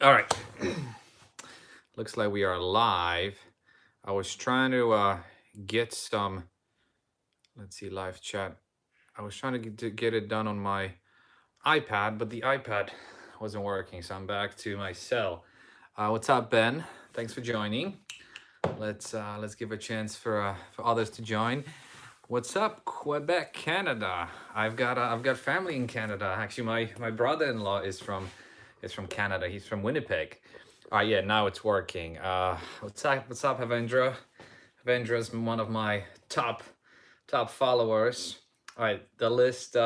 All right. Looks like we are live. I was trying to get some, let's see, live chat. I was trying to get it done on my iPad, but the iPad wasn't working, so I'm back to my cell. What's up, Ben? Thanks for joining. Let's give a chance for others to join. What's up, Quebec, Canada? I've got family in Canada. Actually, my brother-in-law is from Canada. He's from Winnipeg. Yeah, now it's working. What's up, Avendra? Avendra's one of my top followers. All right, the list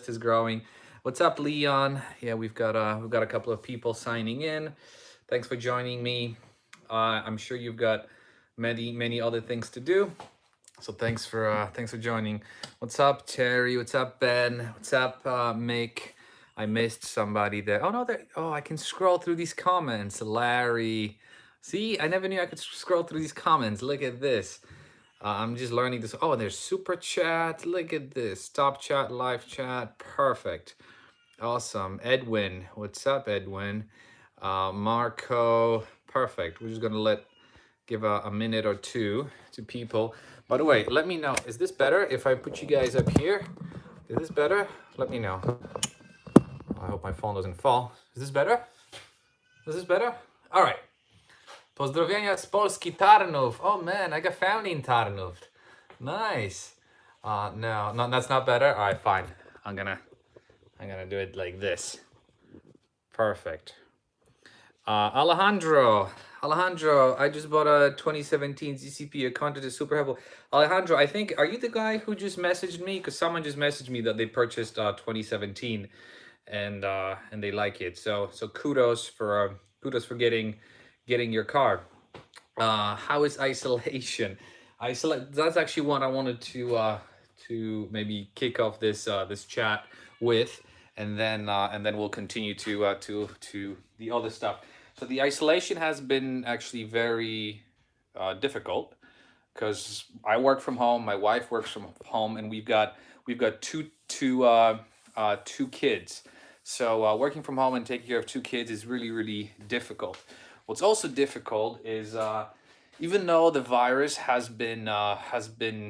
is growing. What's up, Leon? Yeah, we've got a couple of people signing in. Thanks for joining me. I'm sure you've got many other things to do. So thanks for joining. What's up, Terry? What's up, Ben? What's up, Mick? I missed somebody there. Oh no, there. Oh, I can scroll through these comments. Larry. See, I never knew I could scroll through these comments. Look at this. I'm just learning this. Oh, there's super chat. Look at this. Stop chat, live chat. Perfect. Awesome. Edwin. What's up, Edwin? Marco. Perfect. We're just gonna give a minute or two to people. By the way, let me know. Is this better if I put you guys up here? Is this better? Let me know. I hope my phone doesn't fall. Is this better? Is this better? All right. Pozdrowienia z Polski Tarnów. Oh man, I got family in Tarnów. Nice. No, that's not better. All right, fine. I'm gonna do it like this. Perfect. Alejandro, I just bought a 2017 ZCP. Your content is super helpful. Alejandro, I think, are you the guy who just messaged me? Because someone just messaged me that they purchased 2017 and they like it. So kudos for getting your car. How is isolation? That's actually what I wanted to maybe kick off this chat with, and then we'll continue to the other stuff. So the isolation has been actually very difficult because I work from home, my wife works from home, and we've got two kids. So working from home and taking care of two kids is really difficult. What's also difficult is even though the virus has been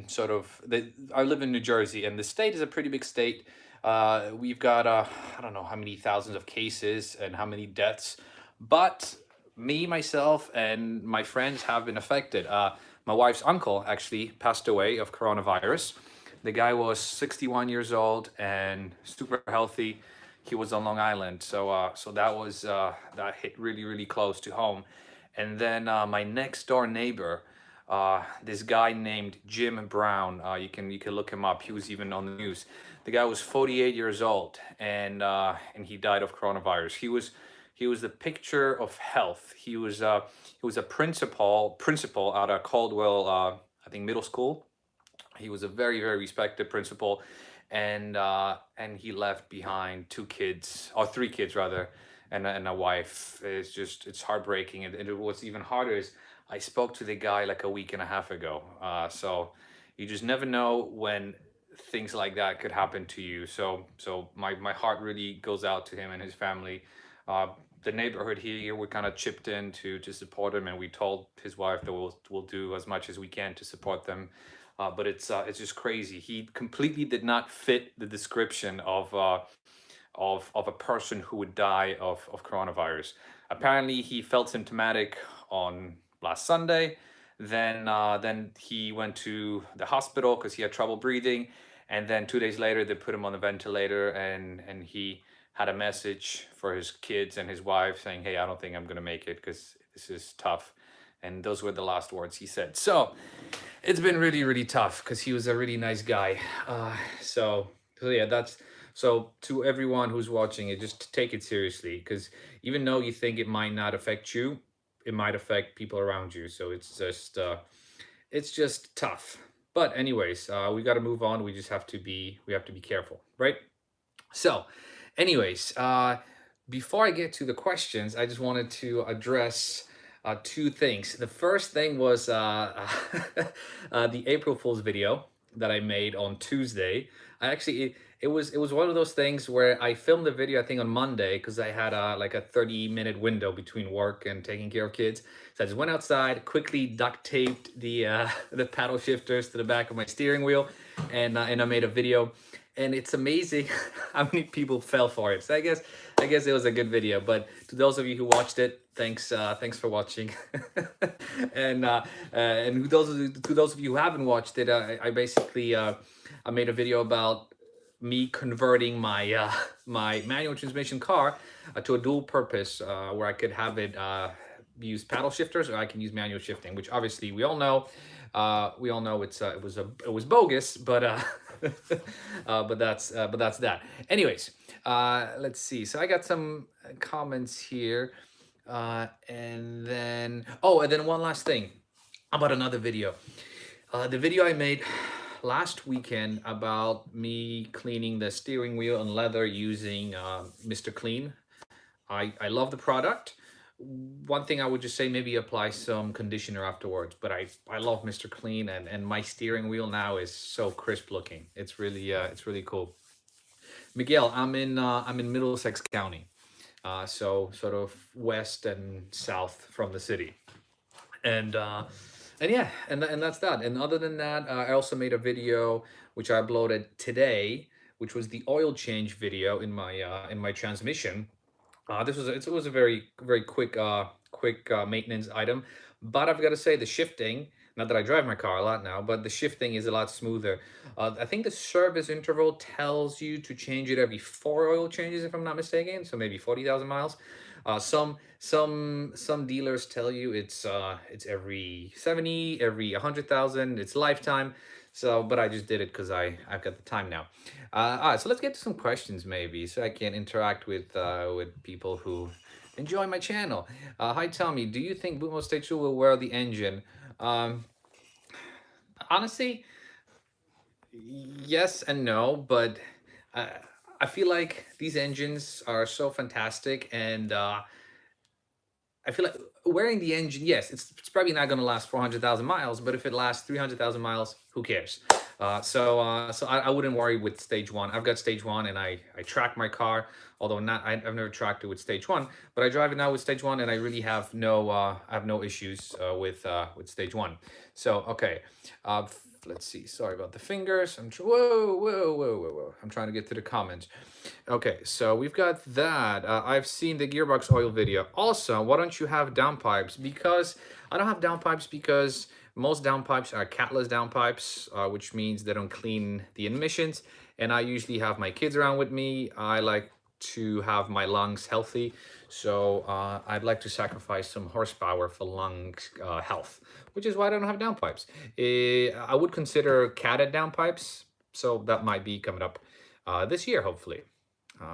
sort of I live in New Jersey, and the state is a pretty big state. We've got I don't know how many thousands of cases and how many deaths, but me, myself, and my friends have been affected. My wife's uncle actually passed away of coronavirus. The guy was 61 years old and super healthy. He was on Long Island, so that hit really close to home. And then my next door neighbor, this guy named Jim Brown. You can look him up. He was even on the news. The guy was 48 years old, and he died of coronavirus. He was the picture of health. He was a principal out of Caldwell, I think middle school. He was a very respected principal, and he left behind two kids, or three kids rather, and a wife. It's heartbreaking, and what's even harder is I spoke to the guy like a week and a half ago. So you just never know when things like that could happen to you. So my heart really goes out to him and his family. Uh, the neighborhood here, we kind of chipped in to support him, and we told his wife that we'll do as much as we can to support them. But it's just crazy. He completely did not fit the description of a person who would die of coronavirus. Apparently, he felt symptomatic on last Sunday. Then he went to the hospital because he had trouble breathing, and then 2 days later they put him on the ventilator, and he had a message for his kids and his wife saying, "Hey, I don't think I'm gonna make it because this is tough." And those were the last words he said. So it's been really tough because he was a really nice guy. So yeah, that's so to everyone who's watching it, just take it seriously because even though you think it might not affect you, it might affect people around you. So it's just tough. But anyways, we got to move on. We have to be careful, right? So, anyways, before I get to the questions, I just wanted to address two things. The first thing was the April Fool's video that I made on Tuesday. I actually it was one of those things where I filmed the video, I think, on Monday, because I had like a 30-minute window between work and taking care of kids. So I just went outside, quickly duct taped the the paddle shifters to the back of my steering wheel, and I made a video. And it's amazing how many people fell for it. So I guess it was a good video. But to those of you who watched it, thanks for watching. And to those of you who haven't watched it, I basically I made a video about me converting my my manual transmission car to a dual purpose, where I could have it use paddle shifters, or I can use manual shifting, which obviously we all know it was bogus, but but that's that. Anyways, let's see. So I got some comments here, and then one last thing about another video. The video I made last weekend about me cleaning the steering wheel and leather using Mr. Clean. I love the product. One thing I would just say, maybe apply some conditioner afterwards, but I love Mr. Clean, and my steering wheel now is so crisp looking. It's really cool. Miguel, I'm in Middlesex County, so sort of west and south from the city, and yeah, and that's that. And other than that, I also made a video which I uploaded today, which was the oil change video in my transmission. It was a very quick maintenance item, but I've got to say the shifting. Not that I drive my car a lot now, but the shifting is a lot smoother. I think the service interval tells you to change it every 4 oil changes, if I'm not mistaken. So maybe 40,000 miles. Some dealers tell you it's every 70, every 100,000. It's lifetime. So, but I just did it because I've got the time now. All right, so let's get to some questions maybe, so I can interact with people who enjoy my channel. Hi Tommy, do you think Bmw Stage 2 will wear the engine? Honestly, yes and no, but I feel like these engines are so fantastic, and I feel like wearing the engine, yes, it's probably not going to last 400,000 miles, but if it lasts 300,000 miles, who cares? So I wouldn't worry with Stage 1. I've got Stage 1, and I track my car, although I've never tracked it with Stage 1, but I drive it now with Stage 1, and I really have no issues with Stage 1. So, okay. Let's see. Sorry about the fingers. Whoa. I'm trying to get to the comments. Okay, so we've got that. I've seen the gearbox oil video. Also, why don't you have downpipes? Because I don't have downpipes because most downpipes are catless downpipes, which means they don't clean the emissions. And I usually have my kids around with me. I like to have my lungs healthy, so I'd like to sacrifice some horsepower for lung health, which is why I don't have downpipes. I would consider catted downpipes, so that might be coming up this year, hopefully.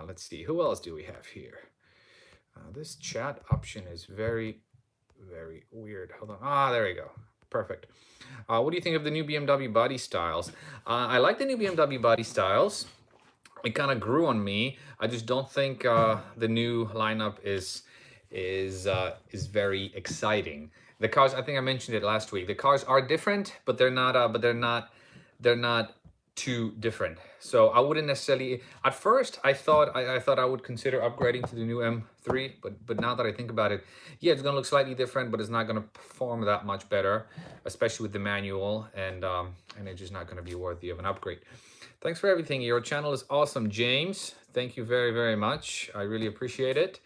Let's see, who else do we have here? This chat option is very weird. Hold on. There we go. Perfect. What do you think of the new BMW body styles? I like the new BMW body styles. It kind of grew on me. I just don't think the new lineup is very exciting. The cars, I think I mentioned it last week. The cars are different, but they're not too different. So I wouldn't necessarily. At first, I thought I would consider upgrading to the new M3, but now that I think about it, yeah, it's gonna look slightly different, but it's not gonna perform that much better, especially with the manual, and it's just not gonna be worthy of an upgrade. Thanks for everything. Your channel is awesome, James. Thank you very much. I really appreciate it.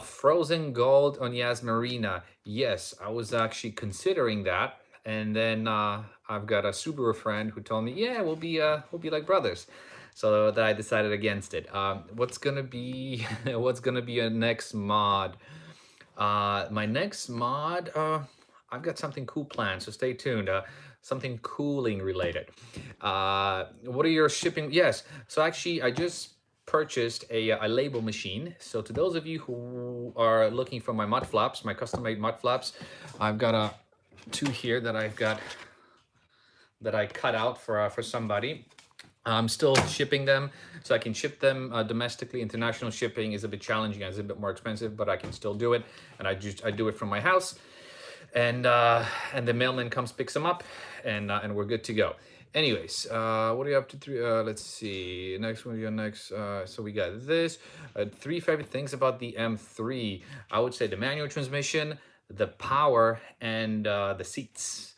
Frozen gold on Yas Marina. Yes, I was actually considering that. And then I've got a Subaru friend who told me, yeah, we'll be like brothers. So that I decided against it. What's gonna be a next mod? My next mod, I've got something cool planned, so stay tuned. Something cooling related. What are your shipping? Yes, so actually I just purchased a label machine. So to those of you who are looking for my mud flaps, my custom made mud flaps, I've got two here that I cut out for somebody. I'm still shipping them, so I can ship them domestically. International shipping is a bit challenging, it's a bit more expensive, but I can still do it. And I do it from my house, and the mailman comes, picks them up, and we're good to go. Anyways, what are you up to? Let's see. Next one, your next. So we got this. Three favorite things about the M3. I would say the manual transmission, the power, and the seats.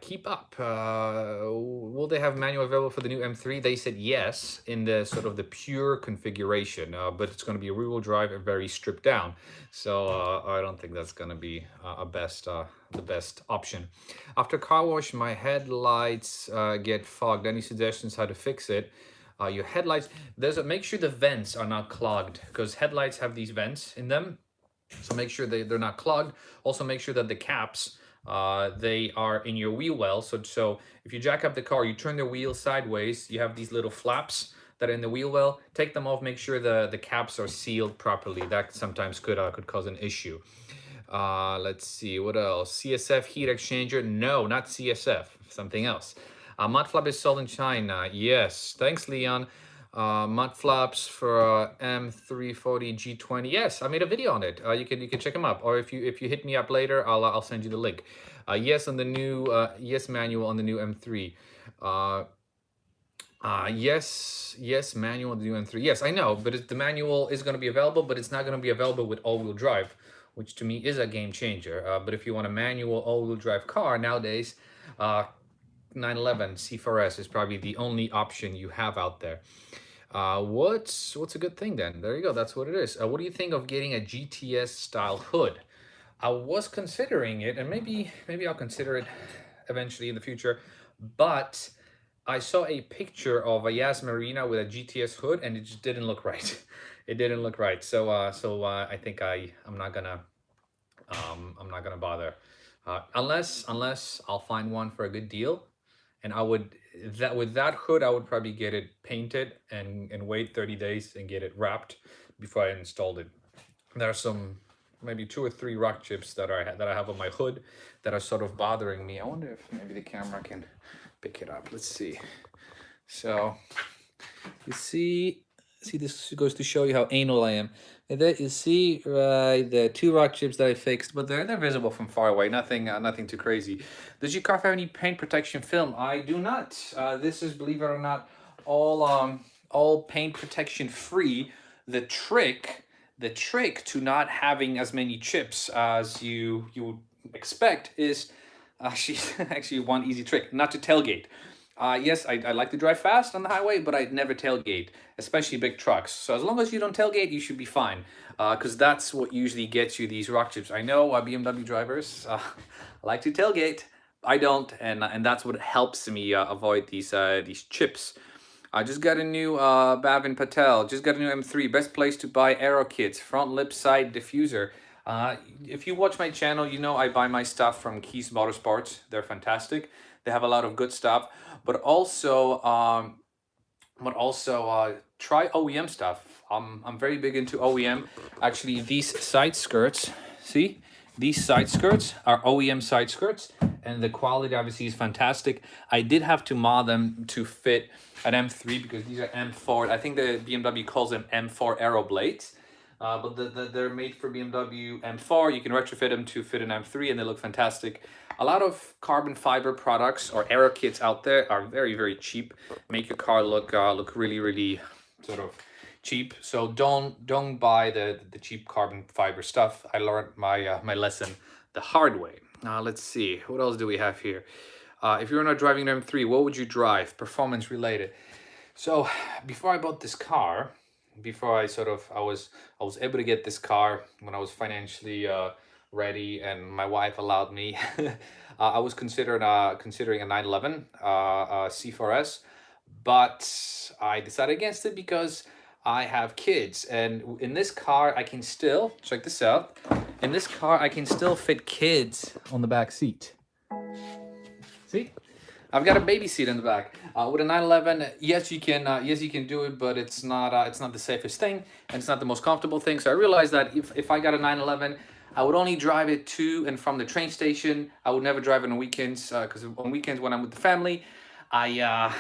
Keep up. Will they have manual available for the new M3? They said yes in the sort of the pure configuration, but it's going to be a rear-wheel drive and very stripped down. So I don't think that's going to be the best option. After car wash, my headlights get fogged. Any suggestions how to fix it? Your headlights, make sure the vents are not clogged, because headlights have these vents in them. So make sure they're not clogged. Also make sure that the caps, they are in your wheel well. So if you jack up the car, you turn the wheel sideways, you have these little flaps that are in the wheel well. Take them off, make sure the caps are sealed properly. That sometimes could cause an issue. Let's see, what else? CSF heat exchanger? No, not CSF, something else. Mud flap is sold in China. Yes, thanks, Leon. Mud flaps for M340 G20. Yes, I made a video on it. You can check them up, or if you hit me up later, I'll send you the link. Yes, on the new yes manual on the new M3. Yes, manual on the new M3. Yes, I know, but the manual is going to be available, but it's not going to be available with all-wheel drive, which to me is a game changer. But if you want a manual all-wheel drive car nowadays, 911 C4S is probably the only option you have out there. What's a good thing then? There you go. That's what it is. What do you think of getting a GTS style hood? I was considering it, and maybe I'll consider it eventually in the future. But I saw a picture of a Yas Marina with a GTS hood, and it just didn't look right. It didn't look right. So I think I'm not gonna bother unless I'll find one for a good deal. And with that hood, I would probably get it painted and wait 30 days and get it wrapped before I installed it. There are some, maybe 2 or 3 rock chips that I have on my hood that are sort of bothering me. I wonder if maybe the camera can pick it up. Let's see. So you see, this goes to show you how anal I am. And there you see the 2 rock chips that I fixed, but they're visible from far away. Nothing too crazy. Does your car have any paint protection film? I do not. This is, believe it or not, all paint protection free. The trick to not having as many chips as you would expect is actually one easy trick: not to tailgate. Yes, I like to drive fast on the highway, but I'd never tailgate, especially big trucks. So as long as you don't tailgate, you should be fine, because that's what usually gets you these rock chips. I know BMW drivers like to tailgate. I don't, and that's what helps me avoid these chips. I just got a new Bhavin Patel. Just got a new M3. Best place to buy aero kits. Front lip side diffuser. If you watch my channel, you know I buy my stuff from Keys Motorsports. They're fantastic. They have a lot of good stuff, but also try OEM stuff. I'm very big into OEM. Actually, these side skirts, see? These side skirts are OEM side skirts, and the quality obviously is fantastic. I did have to mod them to fit an M3 because these are M4. I think the BMW calls them M4 Aero blades. But they're made for BMW M4. You can retrofit them to fit an M3, and they look fantastic. A lot of carbon fiber products or aero kits out there are very, very cheap. Make your car look really, really sort of cheap. So don't buy the cheap carbon fiber stuff. I learned my lesson the hard way. Let's see, what else do we have here? If you're not driving an M3, what would you drive? Performance related. So before I bought this car, before I was able to get this car when I was financially ready and my wife allowed me, I was considering a 911 C4S, but I decided against it because I have kids, and in this car I can still, check this out, in this car I can still fit kids on the back seat. See? I've got a baby seat in the back. With a 911, yes you can do it, but it's not the safest thing, and it's not the most comfortable thing. So I realized that if I got a 911, I would only drive it to and from the train station. I would never drive it on weekends, because on weekends when I'm with the family, I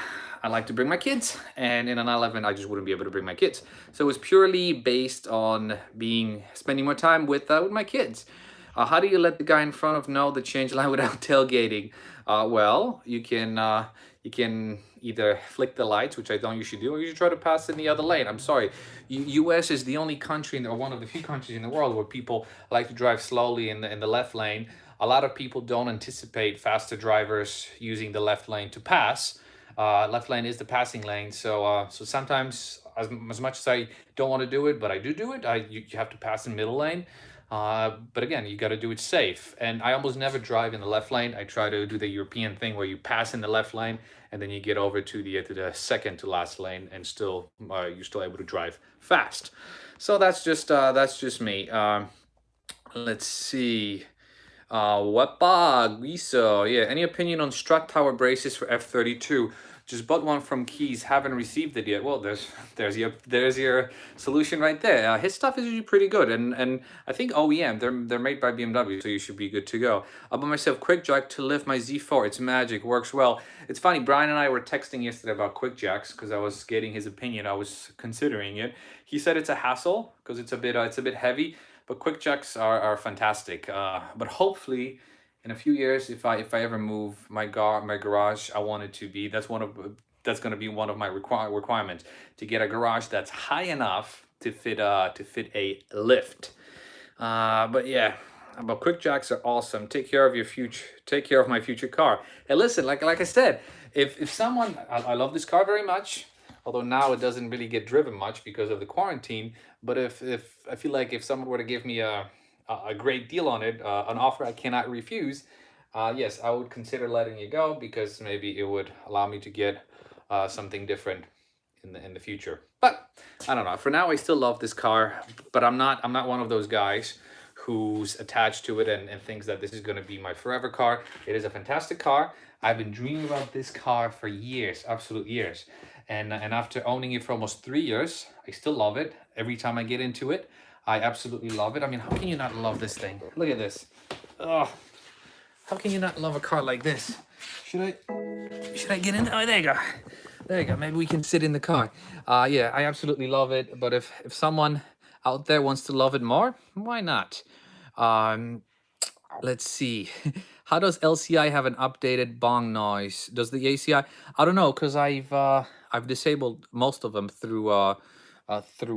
like to bring my kids, and in a 911 I just wouldn't be able to bring my kids. So it was purely based on spending more time with my kids. How do you let the guy in front of know the change line without tailgating? Well, you can you can either flick the lights, which I don't usually do, or you should try to pass in the other lane. I'm sorry, US is the only country, or one of the few countries in the world, where people like to drive slowly in the left lane. A lot of people don't anticipate faster drivers using the left lane to pass. Left lane is the passing lane, so sometimes, as much as I don't want to do it, but I do it. You have to pass in middle lane. But again, you got to do it safe. And I almost never drive in the left lane. I try to do the European thing where you pass in the left lane and then you get over to the second to last lane, and still you're still able to drive fast. So that's just me. Let's see. Wepa Guiso. Yeah. Any opinion on strut tower braces for F32? Just bought one from Keys, haven't received it yet. Well, there's your solution right there. His stuff is usually pretty good, and I think OEM, they're made by BMW, so you should be good to go. I bought myself quick jack to lift my Z4. It's magic, works well. It's funny, Brian and I were texting yesterday about quick jacks because I was getting his opinion. I was considering it. He said it's a hassle because it's a bit heavy, but quick jacks are fantastic. But hopefully, in a few years, if I ever move my garage, I want it to be, that's going to be one of my requirements, to get a garage that's high enough to fit a lift. But yeah, but quick jacks are awesome. Take care of my future car. Hey, listen, like I said, if someone, I love this car very much, although now it doesn't really get driven much because of the quarantine. But if I feel like if someone were to give me a great deal on it, an offer I cannot refuse, yes, I would consider letting it go, because maybe it would allow me to get something different in the future. But I don't know. For now, I still love this car, but I'm not one of those guys who's attached to it and thinks that this is going to be my forever car. It is a fantastic car. I've been dreaming about this car for years, absolute years. And after owning it for almost 3 years, I still love it. Every time I get into it, I absolutely love it. I mean, how can you not love this thing? Look at this. Oh, how can you not love a car like this? Should I get in? Oh, there you go. There you go. Maybe we can sit in the car. Yeah, I absolutely love it. But if someone out there wants to love it more, why not? Let's see. How does LCI have an updated bong noise? Does the ACI? I don't know, because I've disabled most of them through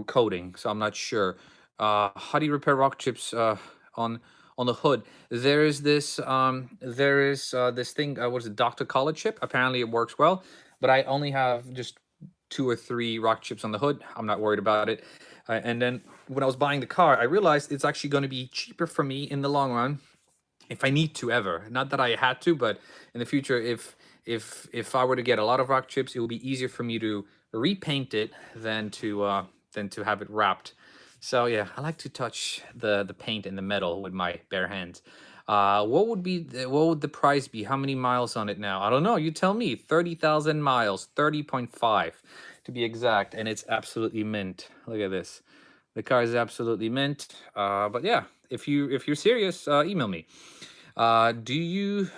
coding, so I'm not sure. How do you repair rock chips on the hood? There is this this thing. What's it? Dr. Collar chip. Apparently, it works well, but I only have just 2 or 3 rock chips on the hood. I'm not worried about it. And then when I was buying the car, I realized it's actually going to be cheaper for me in the long run, if I need to ever. Not that I had to, but in the future, if I were to get a lot of rock chips, it will be easier for me to repaint it than to have it wrapped. So yeah, I like to touch the paint and the metal with my bare hands. What would the price be? How many miles on it now? I don't know. You tell me. 30,000 miles, 30.5 to be exact, and it's absolutely mint. Look at this. The car is absolutely mint. But yeah, if you're serious, email me. Do you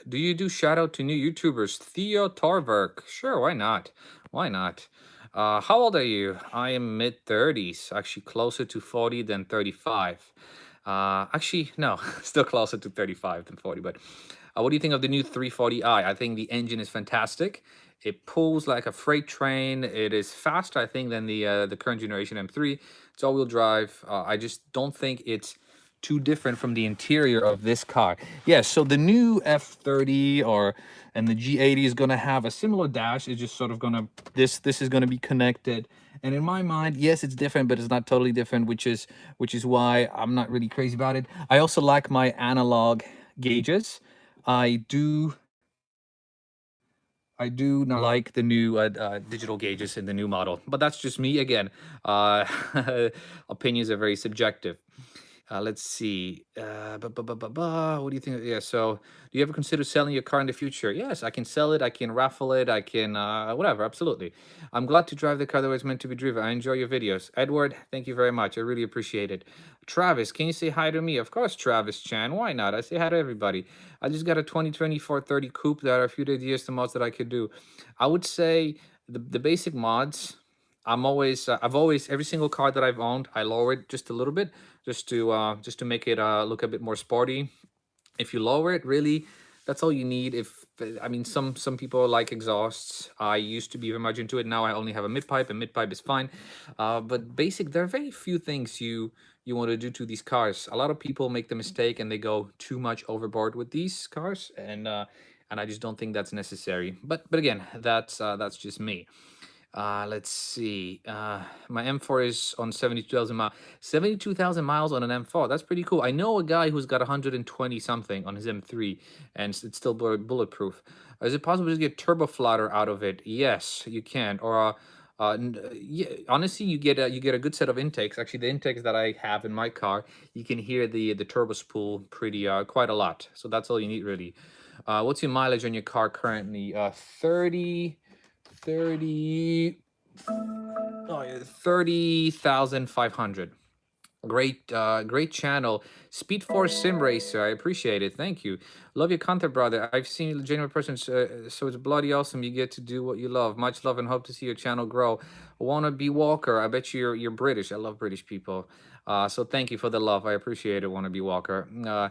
do shout out to new YouTubers? Theo Torverk. Sure, why not? Why not? How old are you? I am mid-30s, actually closer to 40 than 35. Actually, no, still closer to 35 than 40. But what do you think of the new 340i? I think the engine is fantastic. It pulls like a freight train. It is faster, I think, than the current generation M3. It's all-wheel drive. I just don't think it's too different from the interior of this car. Yeah, so the new F30 and the G80 is gonna have a similar dash. It's just sort of gonna this is gonna be connected. And in my mind, yes, it's different, but it's not totally different, which is why I'm not really crazy about it. I also like my analog gauges. I do not like the new digital gauges in the new model, but that's just me. Again, opinions are very subjective. Let's see. What do you think? Yeah. So, do you ever consider selling your car in the future? Yes, I can sell it. I can raffle it. I can whatever. Absolutely. I'm glad to drive the car that was meant to be driven. I enjoy your videos. Edward, thank you very much. I really appreciate it. Travis, can you say hi to me? Of course, Travis Chan. Why not? I say hi to everybody. I just got a 2024 30 coupe. There are a few ideas to mods that I could do. I would say the basic mods. I've always, every single car that I've owned, I lower it just a little bit, just to make it look a bit more sporty. If you lower it, really, that's all you need. If I mean, some people like exhausts. I used to be very much into it. Now I only have a mid pipe, and mid pipe is fine. But basic, there are very few things you want to do to these cars. A lot of people make the mistake and they go too much overboard with these cars, and I just don't think that's necessary. But again, that's just me. Let's see. My M4 is on 72,000 miles. 72,000 miles on an M4. That's pretty cool. I know a guy who's got 120 something on his M3, and it's still bulletproof. Is it possible to get turbo flutter out of it? Yes, you can. Or yeah, honestly, you get a good set of intakes. Actually, the intakes that I have in my car, you can hear the turbo spool pretty quite a lot. So that's all you need really. What's your mileage on your car currently? 30 oh, yeah, 30,500. Great channel. Speed Force Sim Racer. I appreciate it. Thank you. Love your content, brother. I've seen a genuine person, so it's bloody awesome. You get to do what you love. Much love and hope to see your channel grow. Wanna be Walker? I bet you're British. I love British people. So thank you for the love. I appreciate it. Wanna be Walker?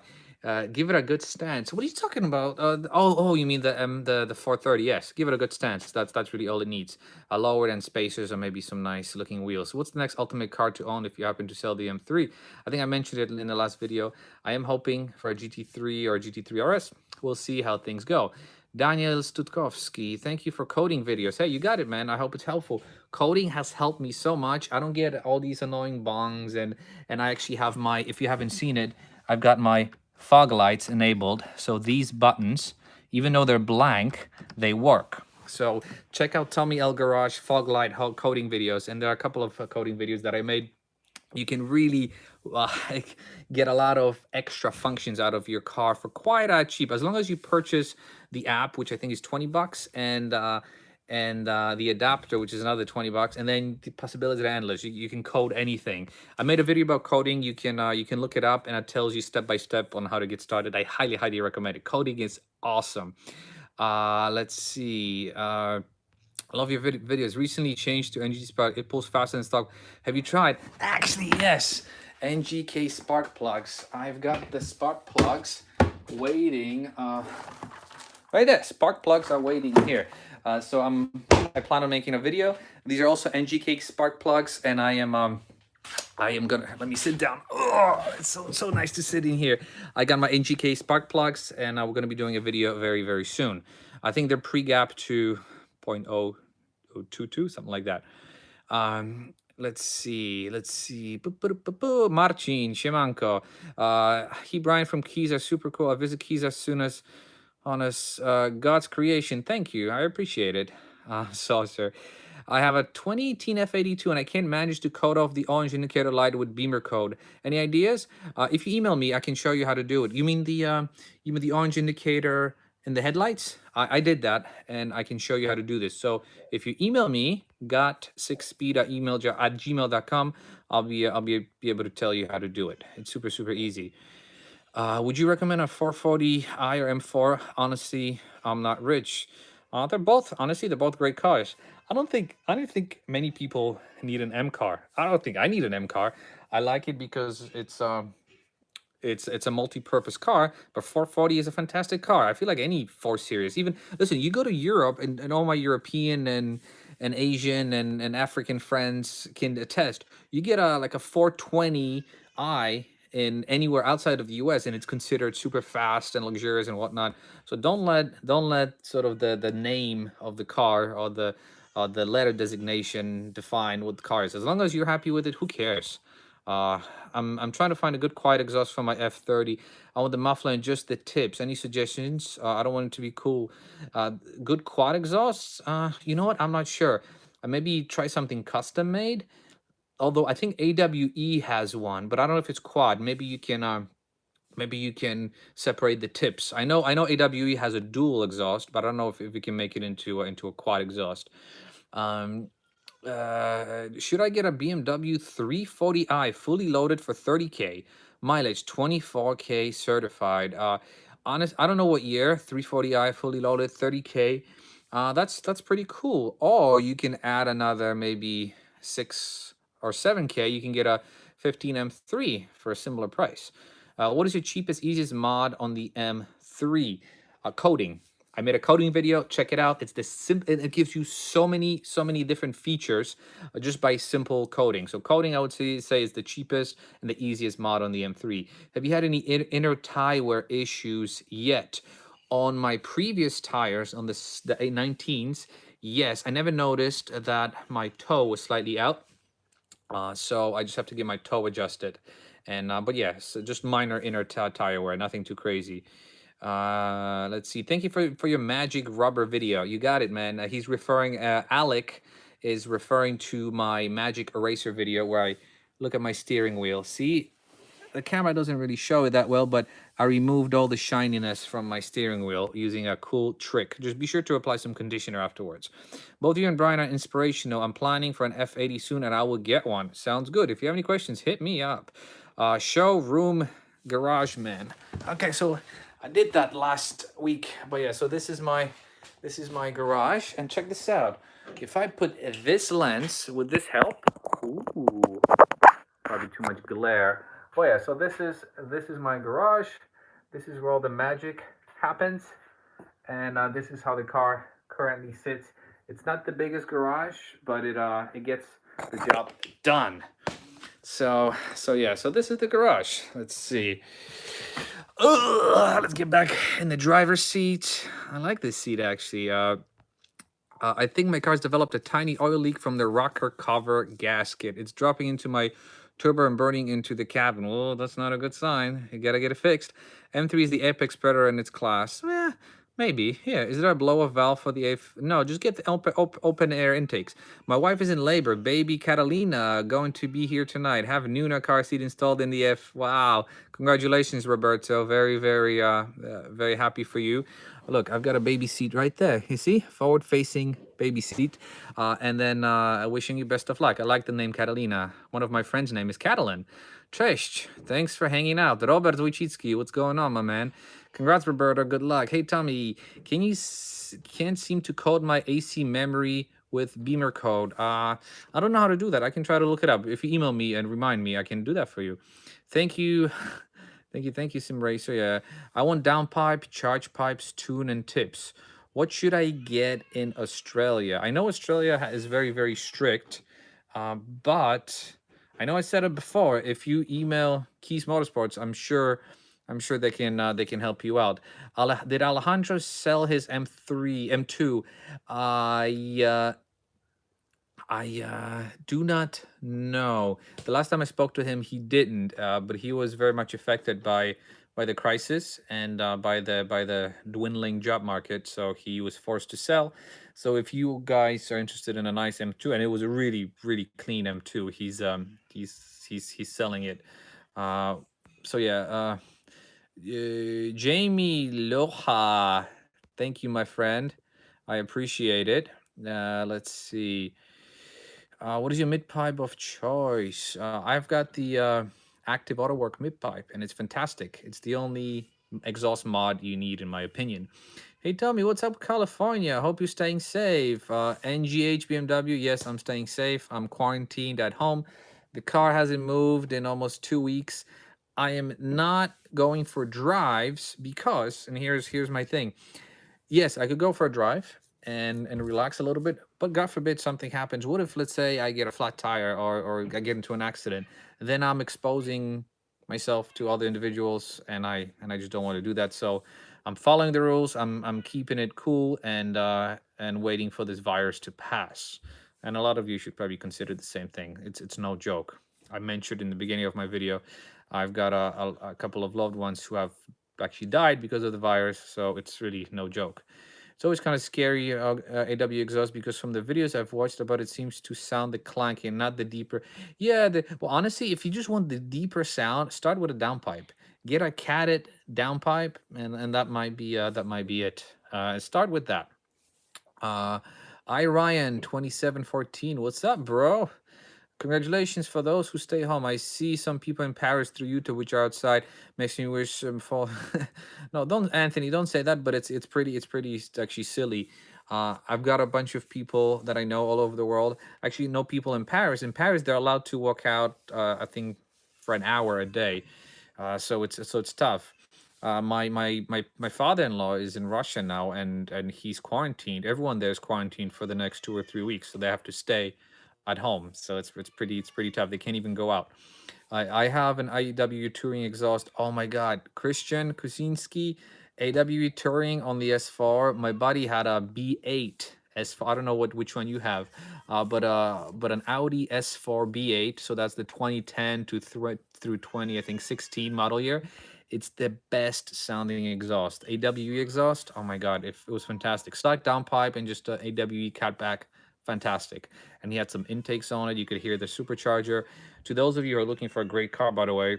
Give it a good stance. What are you talking about? Oh, you mean the 430? Yes, give it a good stance. That's really all it needs. A lower end spacers or maybe some nice looking wheels. What's the next ultimate car to own if you happen to sell the M3? I think I mentioned it in the last video. I am hoping for a GT3 or a GT3 RS. We'll see how things go. Daniel Stutkowski, thank you for coding videos. Hey, you got it, man. I hope it's helpful. Coding has helped me so much. I don't get all these annoying bongs, and I actually have my, if you haven't seen it, I've got my fog lights enabled. So these buttons, even though they're blank, they work. So check out Tommy L Garage fog light coding videos, and there are a couple of coding videos that I made. You can really get a lot of extra functions out of your car for quite cheap, as long as you purchase the app, which I think is 20 bucks, and the adapter, which is another 20 bucks, and then the possibilities are endless. You can code anything. I made a video about coding. You can look it up, and it tells you step by step on how to get started. I highly recommend it. Coding is awesome. Let's see. I love your videos. Recently changed to NGK Spark. It pulls faster than stock. Have you tried? Actually, yes. NGK spark plugs. I've got the spark plugs waiting. Right there. Spark plugs are waiting here. So I plan on making a video. These are also NGK spark plugs, and I am gonna, let me sit down. Oh, it's so nice to sit in here. I got my NGK spark plugs, and we're gonna be doing a video very soon. I think they're pre-gap to 0.0022, something like that. Let's see. Marcin, Siemanko. He Brian from Keys are super cool. I visit Keys as soon as on us. God's creation. Thank you. I appreciate it. Saucer. I have a 2018 F82 and I can't manage to code off the orange indicator light with Beamer code. Any ideas? If you email me, I can show you how to do it. You mean the orange indicator in the headlights? I did that, and I can show you how to do this. So if you email me, got6speed@gmail.com, I'll be able to tell you how to do it. It's super easy. Would you recommend a 440i or M4? Honestly, I'm not rich. They're both great cars. I don't think many people need an M car. I don't think I need an M car. I like it because it's a multi-purpose car, but 440 is a fantastic car. I feel like any 4 Series, even, listen, you go to Europe, and all my European and Asian and African friends can attest. You get like a 420i in anywhere outside of the US, and it's considered super fast and luxurious and whatnot. So don't let sort of the name of the car or the letter designation define what the car is. As long as you're happy with it, who cares? I'm trying to find a good quiet exhaust for my F30. I want the muffler and just the tips. Any suggestions? I don't want it to be cool. Good quad exhausts? You know what? I'm not sure. Maybe try something custom made. Although I think AWE has one, but I don't know if it's quad. Maybe you can separate the tips. I know AWE has a dual exhaust, but I don't know if we can make it into a quad exhaust. Should I get a BMW 340i fully loaded for 30K? Mileage 24K certified. I don't know what year. 340i fully loaded 30K. That's pretty cool. Or you can add another maybe 6 or 7K. You can get a 15 M3 for a similar price. What is your cheapest, easiest mod on the M3? Coding. I made a coding video. Check it out. It's the it gives you so many different features just by simple coding. So coding, I would say is the cheapest and the easiest mod on the M3. Have you had any inner tie wear issues yet? On my previous tires, on the 819s, yes, I never noticed that my toe was slightly out. So I just have to get my toe adjusted. And but yeah, so just minor inner tire wear, nothing too crazy. Let's see. Thank you for your magic rubber video. You got it, man. He's referring. Alec is referring to my magic eraser video where I look at my steering wheel. See, the camera doesn't really show it that well, but I removed all the shininess from my steering wheel using a cool trick. Just be sure to apply some conditioner afterwards. Both you and Brian are inspirational. I'm planning for an F80 soon and I will get one. Sounds good. If you have any questions, hit me up. Showroom Garage Man. Okay, so I did that last week, but yeah, so this is my garage, and check this out. If I put this lens, would this help? Ooh, probably too much glare. Oh yeah, so this is my garage. This is where all the magic happens, and this is how the car currently sits. It's not the biggest garage, but it gets the job done. So yeah, so this is the garage. Let's see. Let's get back in the driver's seat. I like this seat actually. I think my car's developed a tiny oil leak from the rocker cover gasket. It's dropping into my turbo and burning into the cabin. Well, that's not a good sign. You gotta get it fixed. M3 is the apex predator in its class. Maybe. Yeah. Is there a blow-off valve for the AF? No, just get the open air intakes. My wife is in labor. Baby Catalina going to be here tonight. Have Nuna car seat installed in the F. Wow. Congratulations, Roberto. Very happy for you. Look, I've got a baby seat right there. You see? Forward-facing baby seat. And then wishing you best of luck. I like the name Catalina. One of my friends' name is Catalin. Cześć. Thanks for hanging out. Robert Wojcicki, what's going on, my man? Congrats, Roberto. Good luck. Hey, Tommy, can't seem to code my AC memory with Beamer code. I don't know how to do that. I can try to look it up. If you email me and remind me, I can do that for you. Thank you. Thank you, SimRacer. Yeah, I want downpipe, charge pipes, tune, and tips. What should I get in Australia? I know Australia is very strict, but I know I said it before. If you email Keys Motorsports, I'm sure they can help you out. Did Alejandro sell his M3, M2? I do not know. The last time I spoke to him, he didn't. But he was very much affected by the crisis and by the dwindling job market. So he was forced to sell. So if you guys are interested in a nice M2, and it was a really clean M2, he's selling it. So yeah. Jamie Loha, thank you, my friend. I appreciate it. Let's see. What is your mid pipe of choice? I've got the Active Autowork mid pipe, and it's fantastic. It's the only exhaust mod you need, in my opinion. Hey, tell me, what's up, California? Hope you're staying safe. NGH BMW, yes, I'm staying safe. I'm quarantined at home. The car hasn't moved in almost 2 weeks. I am not going for drives because, and here's my thing. Yes, I could go for a drive and relax a little bit, but God forbid something happens. What if, let's say, I get a flat tire or I get into an accident? Then I'm exposing myself to other individuals, and I just don't want to do that. So I'm following the rules. I'm keeping it cool and waiting for this virus to pass. And a lot of you should probably consider the same thing. It's no joke. I mentioned in the beginning of my video, I've got a couple of loved ones who have actually died because of the virus, so it's really no joke. It's always kind of scary, AW exhaust, because from the videos I've watched about it, seems to sound the clanking, not the deeper. Yeah, well, honestly, if you just want the deeper sound, start with a downpipe. Get a catted downpipe, and that might be it. Start with that. Ryan 2714, what's up, bro? Congratulations for those who stay home. I see some people in Paris through YouTube which are outside. Makes me wish fall. No, don't, Anthony, don't say that. But it's pretty actually silly. I've got a bunch of people that I know all over the world. Actually, know people in Paris. In Paris, they're allowed to walk out. I think for an hour a day. So it's tough. My father-in-law is in Russia now, and he's quarantined. Everyone there is quarantined for the next 2 or 3 weeks, so they have to stay at home. So it's pretty tough. They can't even go out. I have an AEW Touring exhaust. Oh my God, Christian Kusinski, AEW Touring on the S4. My buddy had a B8 S4. I don't know which one you have, but an Audi S4 B8. So that's the 2010 through 20, I think 16 model year. It's the best sounding exhaust. AWE exhaust. Oh my God, it was fantastic. Stacked downpipe and just a AWE catback. Fantastic. And he had some intakes on it. You could hear the supercharger. To those of you who are looking for a great car, by the way,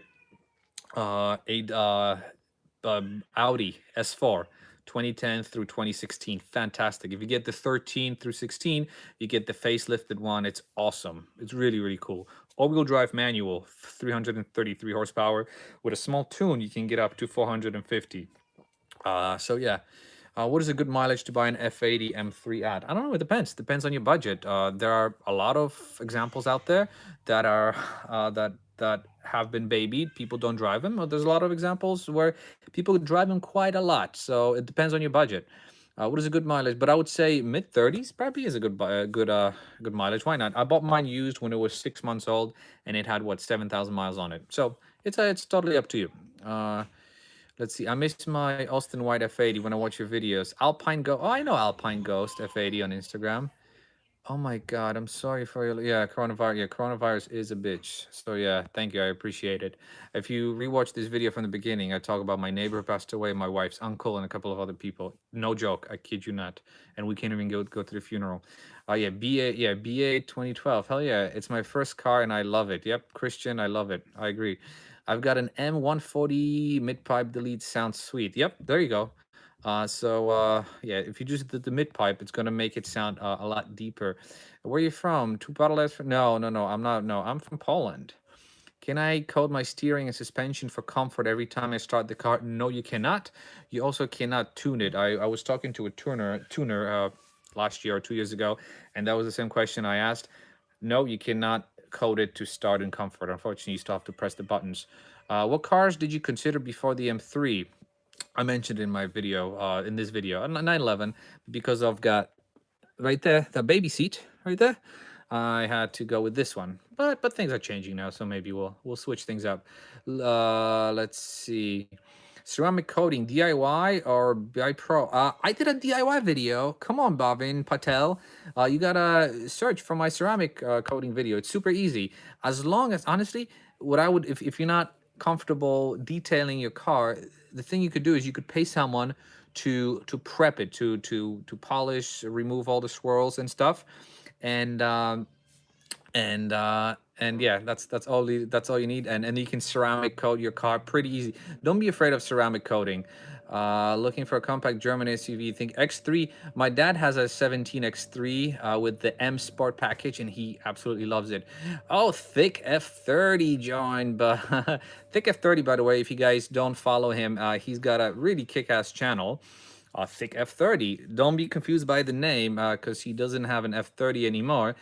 a Audi S4 2010 through 2016, fantastic. If you get the 13 through 16, you get the facelifted one. It's awesome. It's really cool. All-wheel drive manual, 333 horsepower. With a small tune, you can get up to 450. So yeah, what is a good mileage to buy an F80 M3 at? I don't know. It depends. Depends on your budget. There are a lot of examples out there that are that have been babied. People don't drive them. Or there's a lot of examples where people drive them quite a lot. So it depends on your budget. What is a good mileage? But I would say mid 30s probably is a good mileage. Why not? I bought mine used when it was 6 months old, and it had what 7,000 miles on it. So it's totally up to you. Let's see. I miss my Austin White F80 when I watch your videos. Alpine Go. Oh, I know Alpine Ghost F80 on Instagram. Oh my God, I'm sorry for your coronavirus. Yeah, coronavirus is a bitch. So yeah, thank you. I appreciate it. If you rewatch this video from the beginning, I talk about my neighbor who passed away, my wife's uncle, and a couple of other people. No joke. I kid you not. And we can't even go to the funeral. Yeah, BA 2012. Hell yeah, it's my first car and I love it. Yep, Christian, I love it. I agree. I've got an M140 mid pipe delete. Sounds sweet. Yep, there you go. Yeah, if you use the mid pipe, it's gonna make it sound a lot deeper. Where are you from? Two bottle from? No. I'm not. No, I'm from Poland. Can I code my steering and suspension for comfort every time I start the car? No, you cannot. You also cannot tune it. I was talking to a tuner last year or 2 years ago, and that was the same question I asked. No, you cannot code it to start in comfort. Unfortunately, you still have to press the buttons. What cars did you consider before the M3? I mentioned in my video, in this video, 911, because I've got right there the baby seat right there. I had to go with this one, but things are changing now, so maybe we'll switch things up. Let's see, ceramic coating DIY or buy pro. I did a DIY video. Come on, Bhavin Patel. You gotta search for my ceramic coating video. It's super easy. As long as honestly, what I would if you're not comfortable detailing your car, the thing you could do is you could pay someone to prep it, to polish, remove all the swirls and stuff, and and yeah, that's all you need, and you can ceramic coat your car pretty easy. Don't be afraid of ceramic coating. Looking for a compact German SUV. Think X3. My dad has a 17 X3 with the M Sport package, and he absolutely loves it. Oh, Thick F30 joined, but Thick F30. By the way, if you guys don't follow him, he's got a really kick-ass channel. Thick F30. Don't be confused by the name because he doesn't have an F30 anymore.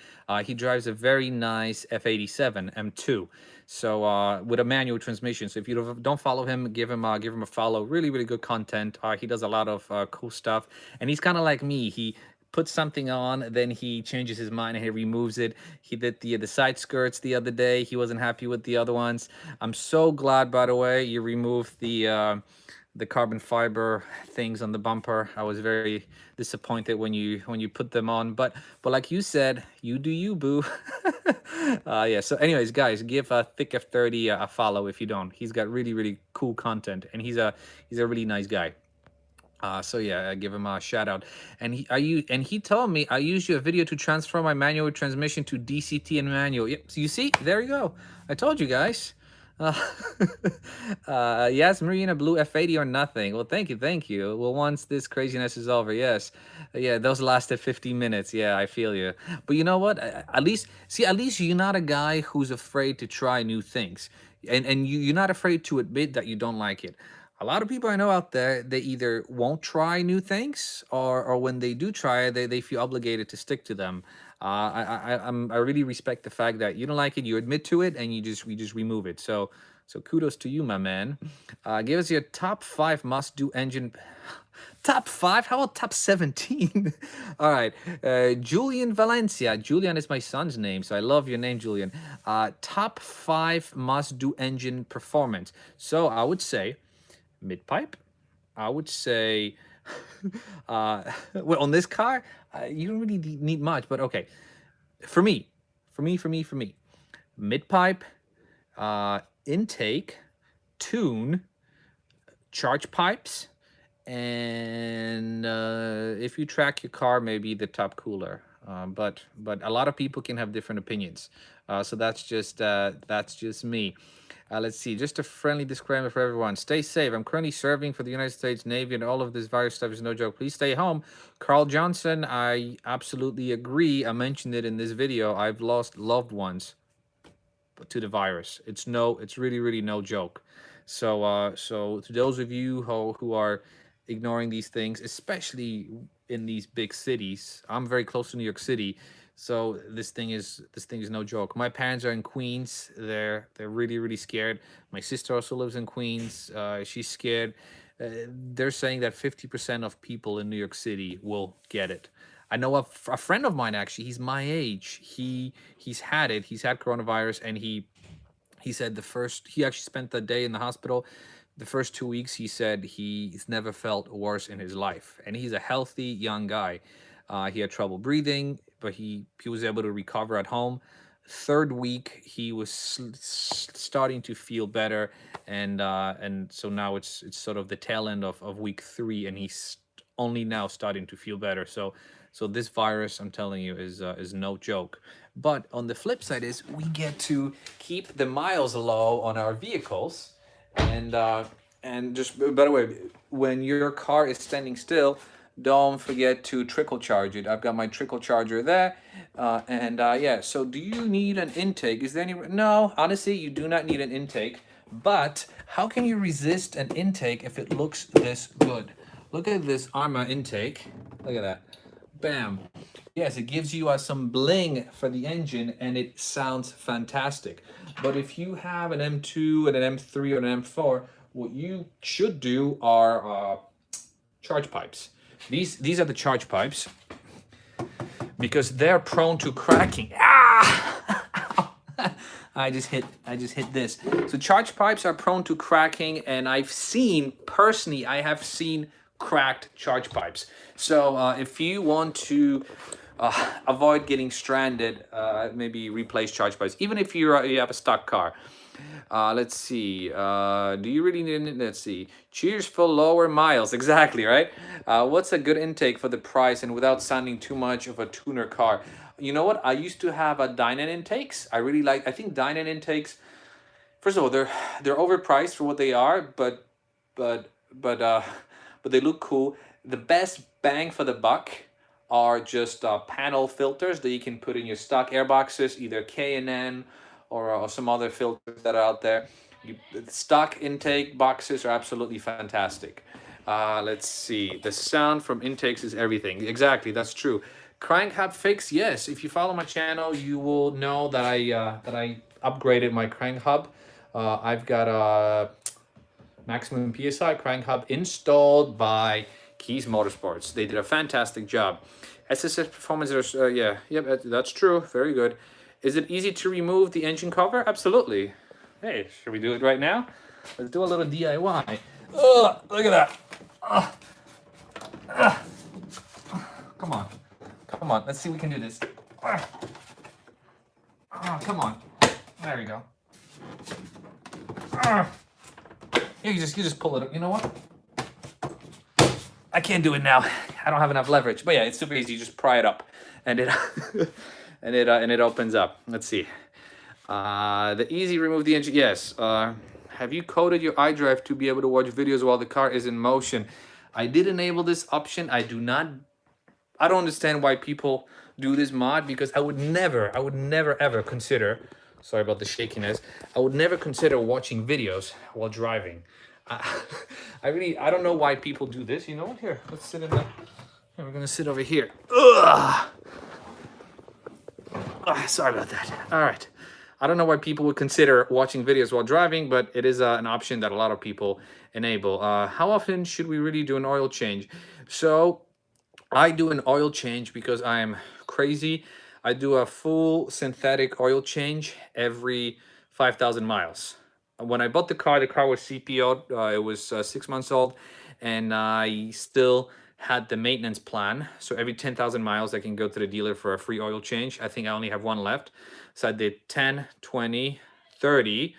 He drives a very nice F87 M2. So with a manual transmission. So if you don't follow him, give him a follow. Really good content. He does a lot of cool stuff, and he's kind of like me. He puts something on, then he changes his mind and he removes it. He did the side skirts the other day. He wasn't happy with the other ones. I'm so glad, by the way, you removed the carbon fiber things on the bumper. I was very disappointed when you put them on, but like you said, you do you, boo. Yeah. So, anyways, guys, give Thick F30 a follow if you don't. He's got really cool content, and he's a really nice guy. So yeah, I give him a shout out. And he told me I used your video to transfer my manual transmission to DCT and manual. Yep. So you see, there you go. I told you guys. Uh, yes, Marina Blue F80 or nothing. Well, thank you. Well, once this craziness is over, yes, yeah, those lasted 15 minutes. Yeah, I feel you. But you know what? At least you're not a guy who's afraid to try new things, and you're not afraid to admit that you don't like it. A lot of people I know out there, they either won't try new things, or when they do try, they feel obligated to stick to them. I really respect the fact that you don't like it, you admit to it, and we just remove it. So kudos to you, my man. Give us your top 5 must-do engine. Top 5? How about top 17? All right. Julian Valencia. Julian is my son's name, so I love your name, Julian. Top 5 must-do engine performance. So I would say mid-pipe. I would say, well, on this car, you don't really need much, but okay. For me, for me, mid-pipe, intake, tune, charge pipes, and if you track your car, maybe the top cooler. But a lot of people can have different opinions. So that's just me. Let's see. Just a friendly disclaimer for everyone. Stay safe. I'm currently serving for the United States Navy, and all of this virus stuff is no joke. Please stay home. Carl Johnson, I absolutely agree. I mentioned it in this video. I've lost loved ones to the virus. It's really no joke. So to those of you who are ignoring these things, especially in these big cities, I'm very close to New York City, so this thing is no joke. My parents are in Queens. They're really scared. My sister also lives in Queens. She's scared. They're saying that 50% of people in New York City will get it. I know a friend of mine, actually, he's my age. He's had it. He's had coronavirus, and he said he actually spent the day in the hospital. The first 2 weeks, he said he's never felt worse in his life, and he's a healthy young guy. He had trouble breathing, but he was able to recover at home. Third week, he was starting to feel better, and so now it's sort of the tail end of week 3, and he's only now starting to feel better. So this virus, I'm telling you, is no joke. But on the flip side is we get to keep the miles low on our vehicles, and just by the way, when your car is standing still, don't forget to trickle charge it. I've got my trickle charger there, yeah. So do you need an intake? Is there any? No, honestly, you do not need an intake. But how can you resist an intake if it looks this good? Look at this Arma intake. Look at that. Bam. Yes, it gives you some bling for the engine, and it sounds fantastic. But if you have an M2 and an M3 or an M4, what you should do are charge pipes. These are the charge pipes because they're prone to cracking. Ah! I just hit this. So charge pipes are prone to cracking, and I have seen cracked charge pipes. So if you want to avoid getting stranded, maybe replace charge pipes, even if you have a stock car. Let's see. Do you really need it? Let's see. Cheers for lower miles. Exactly, right? What's a good intake for the price and without sounding too much of a tuner car? You know what? I used to have a Dynan intakes. I think Dynan intakes, first of all, they're overpriced for what they are, but they look cool. The best bang for the buck are just panel filters that you can put in your stock airboxes, either K&N or some other filters that are out there. Stock intake boxes are absolutely fantastic. Let's see. The sound from intakes is everything. Exactly, that's true. Crank hub fix, yes. If you follow my channel, you will know that I upgraded my crank hub. I've got a maximum PSI crank hub installed by Keys Motorsports. They did a fantastic job. SSS performance, that's true. Very good. Is it easy to remove the engine cover? Absolutely. Hey, should we do it right now? Let's do a little DIY. Ugh, look at that. Come on. Come on. Let's see if we can do this. Come on. There we go. You just pull it up. You know what? I can't do it now. I don't have enough leverage. But yeah, it's super easy. You just pry it up, and it and it opens up. Let's see. The easy remove the engine. Yes. Have you coded your iDrive to be able to watch videos while the car is in motion? I did enable this option. I don't understand why people do this mod, because I would never ever consider. Sorry about the shakiness. I would never consider watching videos while driving. I don't know why people do this. You know what? Here, let's sit in the. We're gonna sit over here. Ugh. Sorry about that. All right. I don't know why people would consider watching videos while driving, but it is an option that a lot of people enable. How often should we really do an oil change? So I do an oil change because I am crazy. I do a full synthetic oil change every 5,000 miles. When I bought the car was CPO'd. It was 6 months old, and I still had the maintenance plan. So every 10,000 miles, I can go to the dealer for a free oil change. I think I only have one left. So I did 10, 20, 30,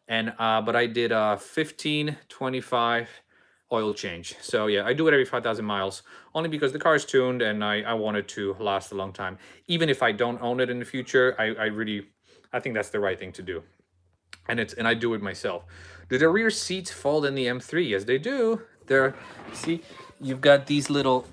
and but I did 15, 25 oil change. So yeah, I do it every 5,000 miles, only because the car is tuned and I want it to last a long time. Even if I don't own it in the future, I think that's the right thing to do. And I do it myself. Do the rear seats fold in the M3? Yes, they do. See, you've got these little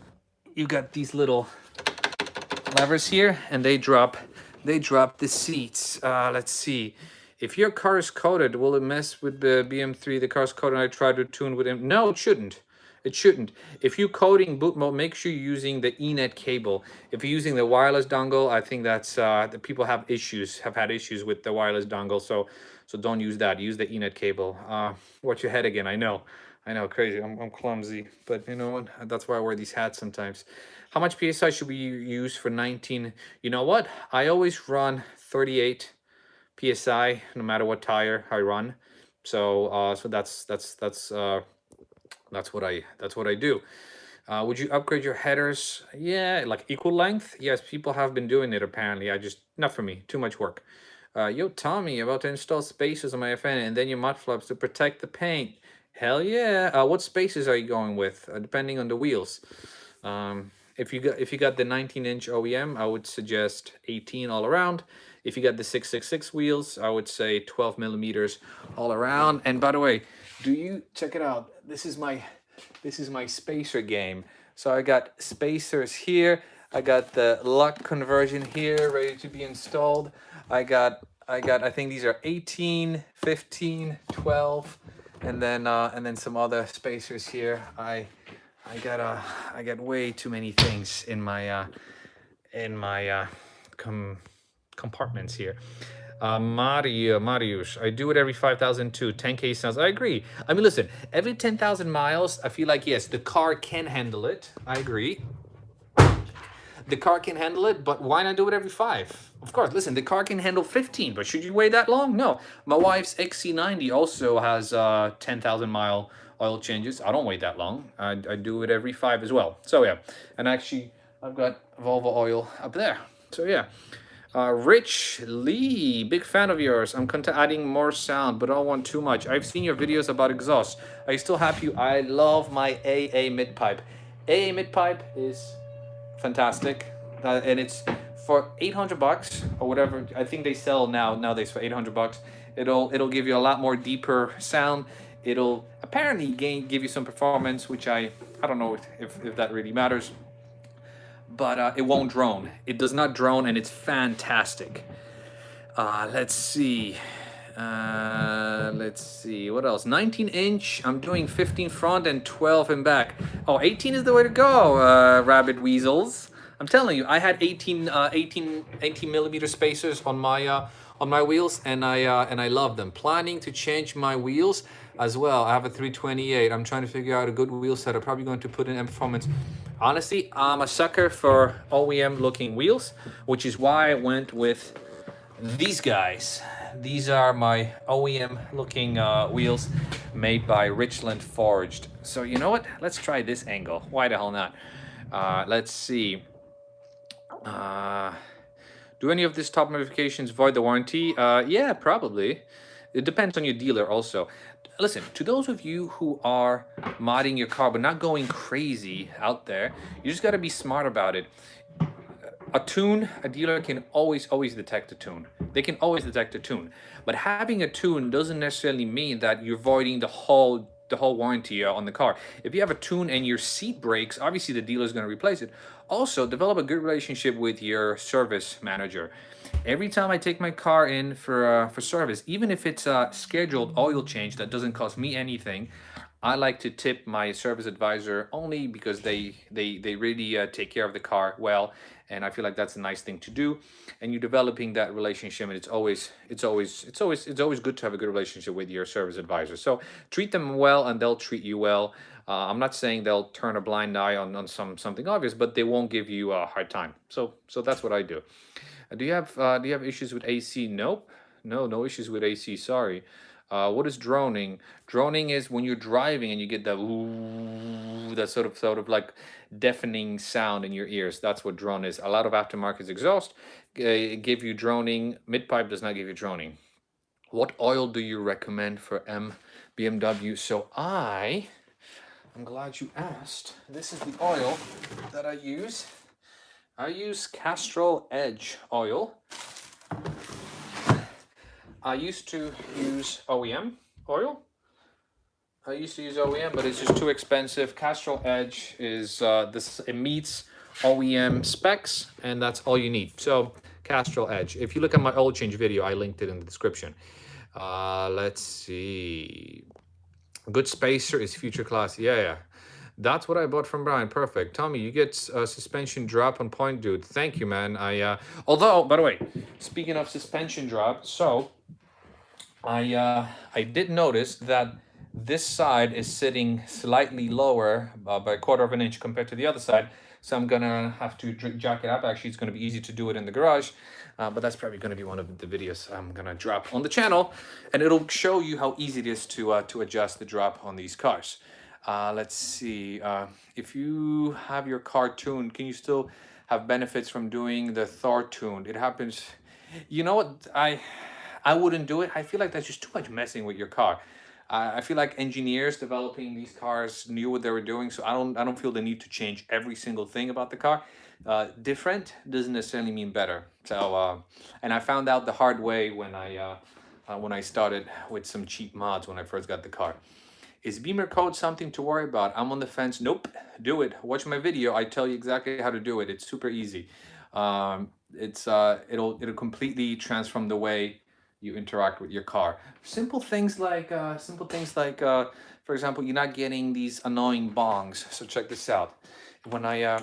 levers here, and they drop the seats. Let's see. If your car is coated, will it mess with the BM3? The car's coated and I tried to tune with him. No, it shouldn't. It shouldn't. If you're coding boot mode, make sure you're using the Ethernet cable. If you're using the wireless dongle, I think that's the people have had issues with the wireless dongle. So don't use that. Use the Ethernet cable. Watch your head again. I know, crazy. I'm clumsy, but you know what? That's why I wear these hats sometimes. How much PSI should we use for 19? You know what? I always run 38 PSI no matter what tire I run. So that's what I do. Would you upgrade your headers? Yeah, like equal length. Yes, people have been doing it apparently. Not for me. Too much work. Yo, Tommy, about to install spacers on my FN and then your mud flaps to protect the paint. Hell yeah. What spacers are you going with? Depending on the wheels. If you got the 19-inch OEM, I would suggest 18 all around. If you got the 666 wheels, I would say 12 millimeters all around. And by the way, check it out? This is my spacer game. So I got spacers here. I got the lock conversion here ready to be installed. I think these are 18, 15, 12, and then some other spacers here. I got way too many things in my compartments here. Marius, I do it every 5,000 too. 10K sounds, I agree. I mean, listen, every 10,000 miles, I feel like, yes, the car can handle it. I agree. The car can handle it, but why not do it every 5? Of course, listen, the car can handle 15, but should you wait that long? No. My wife's XC90 also has 10,000 mile oil changes. I don't wait that long. I do it every 5 as well. So yeah, and actually I've got Volvo oil up there. So yeah. Rich Lee, big fan of yours. I'm adding more sound, but I don't want too much. I've seen your videos about exhaust. Are you still happy? I love my AA mid pipe. AA mid pipe is fantastic, and it's for 800 bucks or whatever. I think they sell nowadays for 800 bucks. It'll give you a lot more deeper sound. It'll apparently give you some performance, which I don't know if that really matters. But it won't drone. It does not drone, and it's fantastic. Let's see. What else? 19-inch. I'm doing 15 front and 12 in back. Oh, 18 is the way to go, rabbit weasels. I'm telling you, I had 18 millimeter spacers on my wheels, and I love them. Planning to change my wheels as well. I have a 328. I'm trying to figure out a good wheel set. I'm probably going to put in M Performance. Honestly, I'm a sucker for OEM looking wheels, which is why I went with these guys. These are my OEM looking wheels made by Richland Forged. So you know what? Let's try this angle. Why the hell not? Let's see. Do any of these top modifications void the warranty? Yeah, probably. It depends on your dealer also. Listen, to those of you who are modding your car but not going crazy out there, you just got to be smart about it. A dealer can always detect a tune. They can always detect a tune. But having a tune doesn't necessarily mean that you're voiding the whole warranty on the car. If you have a tune and your seat breaks, obviously the dealer is going to replace it. Also, develop a good relationship with your service manager. Every time I take my car in for service, even if it's a scheduled oil change that doesn't cost me anything, I like to tip my service advisor only because they really take care of the car well, and I feel like that's a nice thing to do. And you're developing that relationship, and it's always good to have a good relationship with your service advisor. So treat them well, and they'll treat you well. I'm not saying they'll turn a blind eye on something obvious, but they won't give you a hard time. So that's what I do. Do you have issues with AC? Nope. No issues with AC. Sorry. What is droning? Droning is when you're driving and you get that ooh, that sort of like deafening sound in your ears. That's what drone is. A lot of aftermarket exhaust give you droning. Mid-pipe does not give you droning. What oil do you recommend for Em BMW? So I'm glad you asked. This is the oil that I use. I use Castrol Edge oil. I used to use OEM oil. But it's just too expensive. Castrol Edge is it meets OEM specs, and that's all you need. So Castrol Edge. If you look at my oil change video, I linked it in the description. Let's see. Good spacer is future class. Yeah. That's what I bought from Brian. Perfect. Tommy, you get suspension drop on point, dude. Thank you, man. Although, by the way, speaking of suspension drop, so I did notice that this side is sitting slightly lower by a quarter of an inch compared to the other side. So I'm gonna have to jack it up. Actually, it's gonna be easy to do it in the garage, but that's probably gonna be one of the videos I'm gonna drop on the channel, and it'll show you how easy it is to adjust the drop on these cars. Let's see. If you have your car tuned, can you still have benefits from doing the Thor tuned? It happens. You know what? I wouldn't do it. I feel like that's just too much messing with your car. I feel like engineers developing these cars knew what they were doing, so I don't feel the need to change every single thing about the car. Different doesn't necessarily mean better. So and I found out the hard way when I started with some cheap mods when I first got the car. Is Beamer code something to worry about? I'm on the fence. Nope. Do it. Watch my video. I tell you exactly how to do it. It's super easy. It'll completely transform the way you interact with your car. Simple things like for example, you're not getting these annoying bongs. So check this out. When I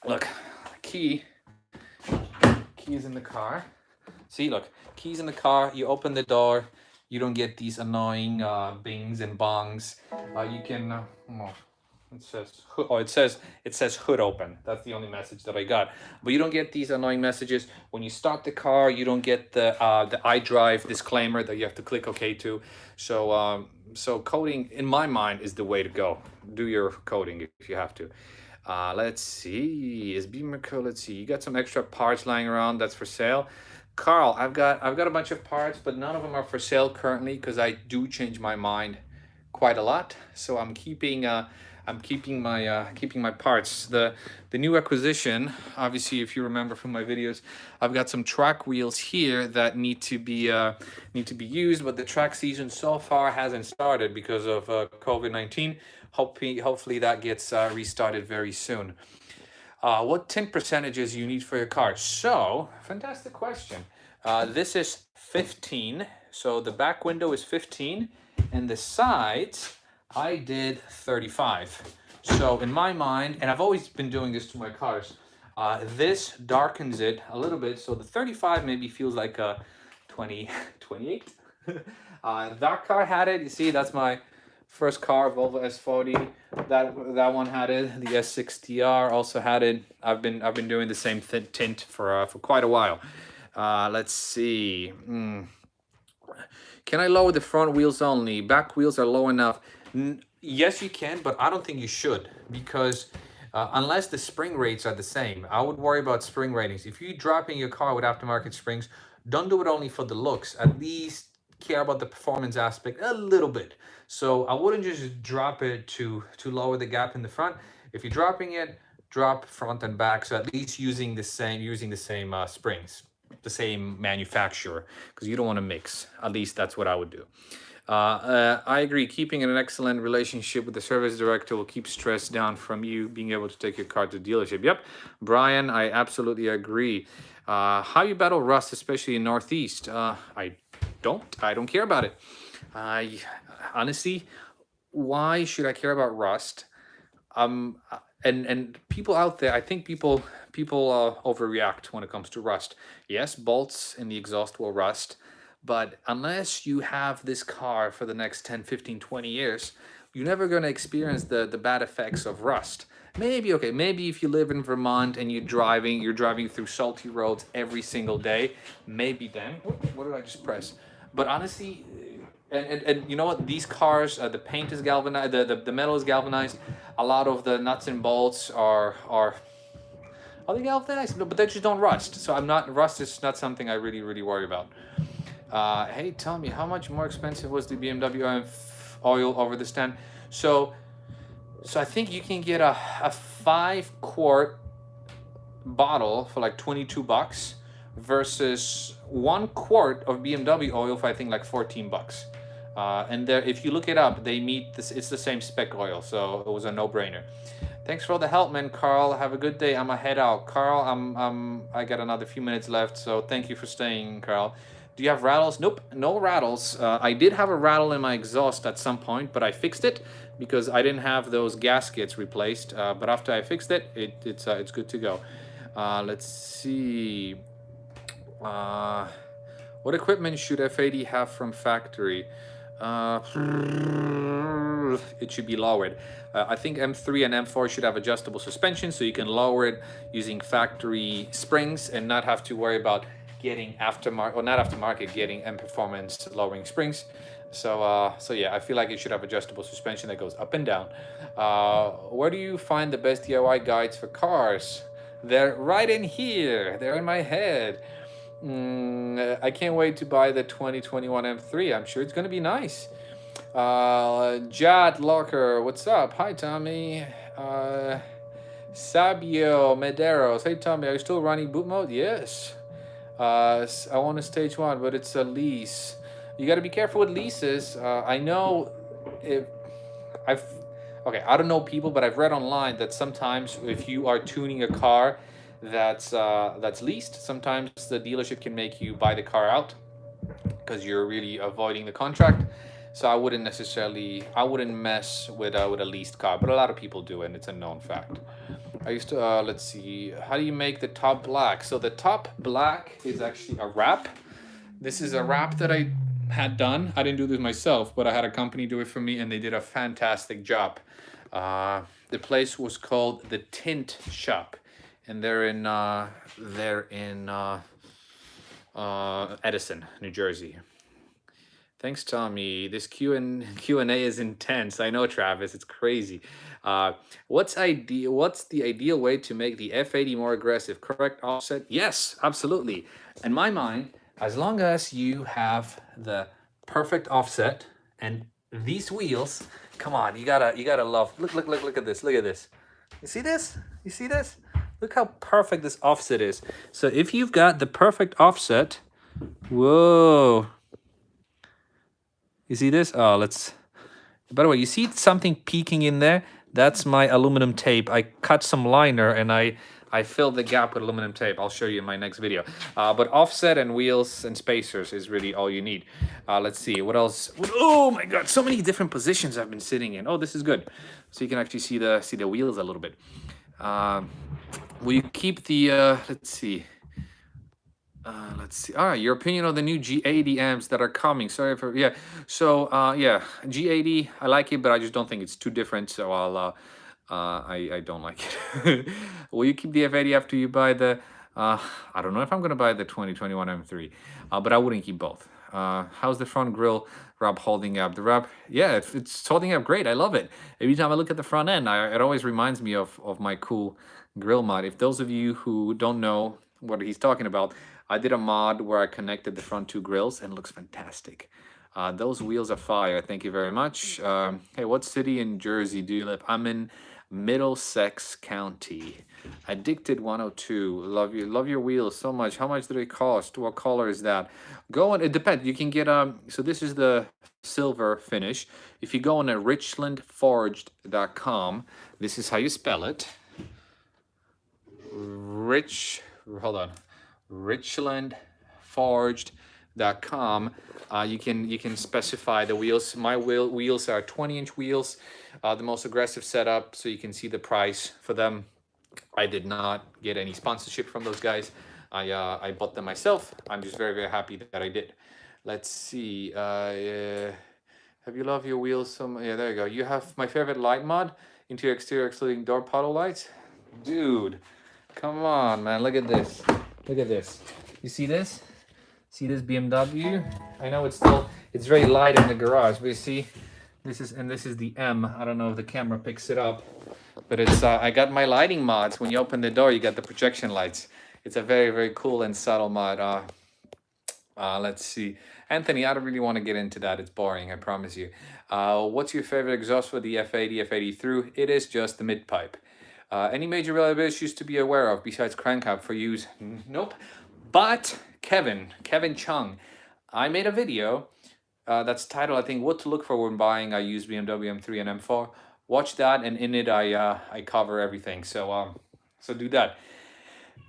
look, key is in the car. See, look, keys in the car. You open the door. You don't get these annoying bings and bongs. You can. It says hood open. That's the only message that I got. But you don't get these annoying messages when you start the car. You don't get the iDrive disclaimer that you have to click OK to. So coding, in my mind, is the way to go. Do your coding if you have to. Let's see. Is Beamer code? Let's see. You got some extra parts lying around that's for sale. Carl, I've got a bunch of parts, but none of them are for sale currently because I do change my mind quite a lot. So I'm keeping my parts. The new acquisition, obviously, if you remember from my videos, I've got some track wheels here that need to be used, but the track season so far hasn't started because of COVID-19. Hopefully that gets restarted very soon. What tint percentages you need for your car? So, fantastic question. This is 15. So the back window is 15, and the sides, I did 35. So in my mind, and I've always been doing this to my cars, this darkens it a little bit. So the 35 maybe feels like a 28. That car had it. You see, that's my first car, Volvo S40. That one had it. The S6TR also had it. I've been doing the same tint for quite a while. Let's see. Can I lower the front wheels only? Back wheels are low enough. Yes, you can, but I don't think you should because unless the spring rates are the same, I would worry about spring ratings. If you're dropping your car with aftermarket springs, don't do it only for the looks. At least care about the performance aspect a little bit. So I wouldn't just drop it to lower the gap in the front. If you're dropping it, drop front and back. So at least using the same springs, the same manufacturer, because you don't want to mix. At least that's what I would do. I agree. Keeping an excellent relationship with the service director will keep stress down from you being able to take your car to dealership. Yep, Brian, I absolutely agree. How you battle rust, especially in Northeast? I don't care about it. Honestly, why should I care about rust? And people out there, I think people overreact when it comes to rust. Yes, bolts in the exhaust will rust, but unless you have this car for the next 10, 15, 20 years, you're never going to experience the bad effects of rust. Maybe, okay, maybe if you live in Vermont and you're driving through salty roads every single day, maybe then. What did I just press? But honestly, and you know what? These cars, the paint is galvanized, the metal is galvanized. A lot of the nuts and bolts are they galvanized? No, but they just don't rust. So rust is not something I really worry about. Hey, tell me, how much more expensive was the BMW oil over the stand? So I think you can get a 5-quart bottle for like $22 versus 1 quart of BMW oil for I think like $14. And there, if you look it up, they meet this. It's the same spec oil, so it was a no-brainer. Thanks for all the help, man, Carl. Have a good day. I'ma head out, Carl. I got another few minutes left, so thank you for staying, Carl. Do you have rattles? Nope, no rattles. I did have a rattle in my exhaust at some point, but I fixed it because I didn't have those gaskets replaced. But after I fixed it, it's good to go. Let's see. What equipment should F80 have from factory? It should be lowered. I think M3 and M4 should have adjustable suspension, so you can lower it using factory springs and not have to worry about getting getting M Performance lowering springs. So yeah, I feel like it should have adjustable suspension that goes up and down. Where do you find the best DIY guides for cars? They're right in here. They're in my head. I can't wait to buy the 2021 M3. I'm sure it's going to be nice. Jad Locker, what's up? Hi, Tommy. Sabio Medeiros, hey, Tommy, are you still running boot mode? Yes. I want a stage 1, but it's a lease. You got to be careful with leases. I know if okay, I don't know people, but I've read online that sometimes if you are tuning a car that's leased, sometimes the dealership can make you buy the car out because you're really avoiding the contract. So I wouldn't mess with a leased car, but a lot of people do, and it's a known fact. I used to let's see, how do you make the top black? So the top black is actually a wrap. This is a wrap that I had done. I didn't do this myself, but I had a company do it for me, and they did a fantastic job. The place was called the Tint Shop, and they're in Edison, New Jersey. Thanks, Tommy. This Q&A is intense. I know, Travis. It's crazy. What's the ideal way to make the F80 more aggressive? Correct offset? Yes, absolutely. In my mind, as long as you have the perfect offset and these wheels, come on, you gotta love. Look at this. Look at this. You see this? You see this? Look how perfect this offset is. So if you've got the perfect offset, whoa. You see this? Oh, let's... By the way, you see something peeking in there? That's my aluminum tape. I cut some liner and I filled the gap with aluminum tape. I'll show you in my next video. But offset and wheels and spacers is really all you need. Let's see, what else? Oh my God, so many different positions I've been sitting in. Oh, this is good. So you can actually see the wheels a little bit. Will you keep the, let's see. All right, your opinion on the new G80 amps that are coming. Sorry for, yeah. So, yeah, G80, I like it, but I just don't think it's too different. So I don't like it. Will you keep the F80 after you buy the, I don't know if I'm going to buy the 2021 M3, but I wouldn't keep both. How's the front grille wrap holding up? The wrap, yeah, it's holding up great. I love it. Every time I look at the front end, it always reminds me of my cool grill mod. If those of you who don't know what he's talking about, I did a mod where I connected the front two grills and it looks fantastic. Those wheels are fire. Thank you very much. Hey, what city in Jersey do you live? I'm in Middlesex County. Addicted 102. Love your wheels so much. How much do they cost? What color is that? It depends. You can get so this is the silver finish. If you go on richlandforged.com, this is how you spell it. Richlandforged.com. you can specify the wheels. My wheels are 20-inch wheels, the most aggressive setup, so you can see the price for them. I did not get any sponsorship from those guys. I bought them myself. I'm just very happy that I did. Let's see. Have you loved your wheels? Yeah, there you go. You have my favorite light mod, interior exterior excluding door puddle lights. Dude, come on, man. Look at this. Look at this. You see this? See this BMW? I know it's very light in the garage, but you see, this is the M. I don't know if the camera picks it up, but it's I got my lighting mods. When you open the door, you got the projection lights. It's a very cool and subtle mod. Let's see. Anthony, I don't really want to get into that. It's boring, I promise you. What's your favorite exhaust for the F80, F80 through? It is just the mid-pipe. Any major reliability issues to be aware of besides crank hub for use? Nope. But Kevin Chung, I made a video that's titled, I think, What to Look For When Buying a Used BMW M3 and M4. Watch that, and in it I cover everything. So do that.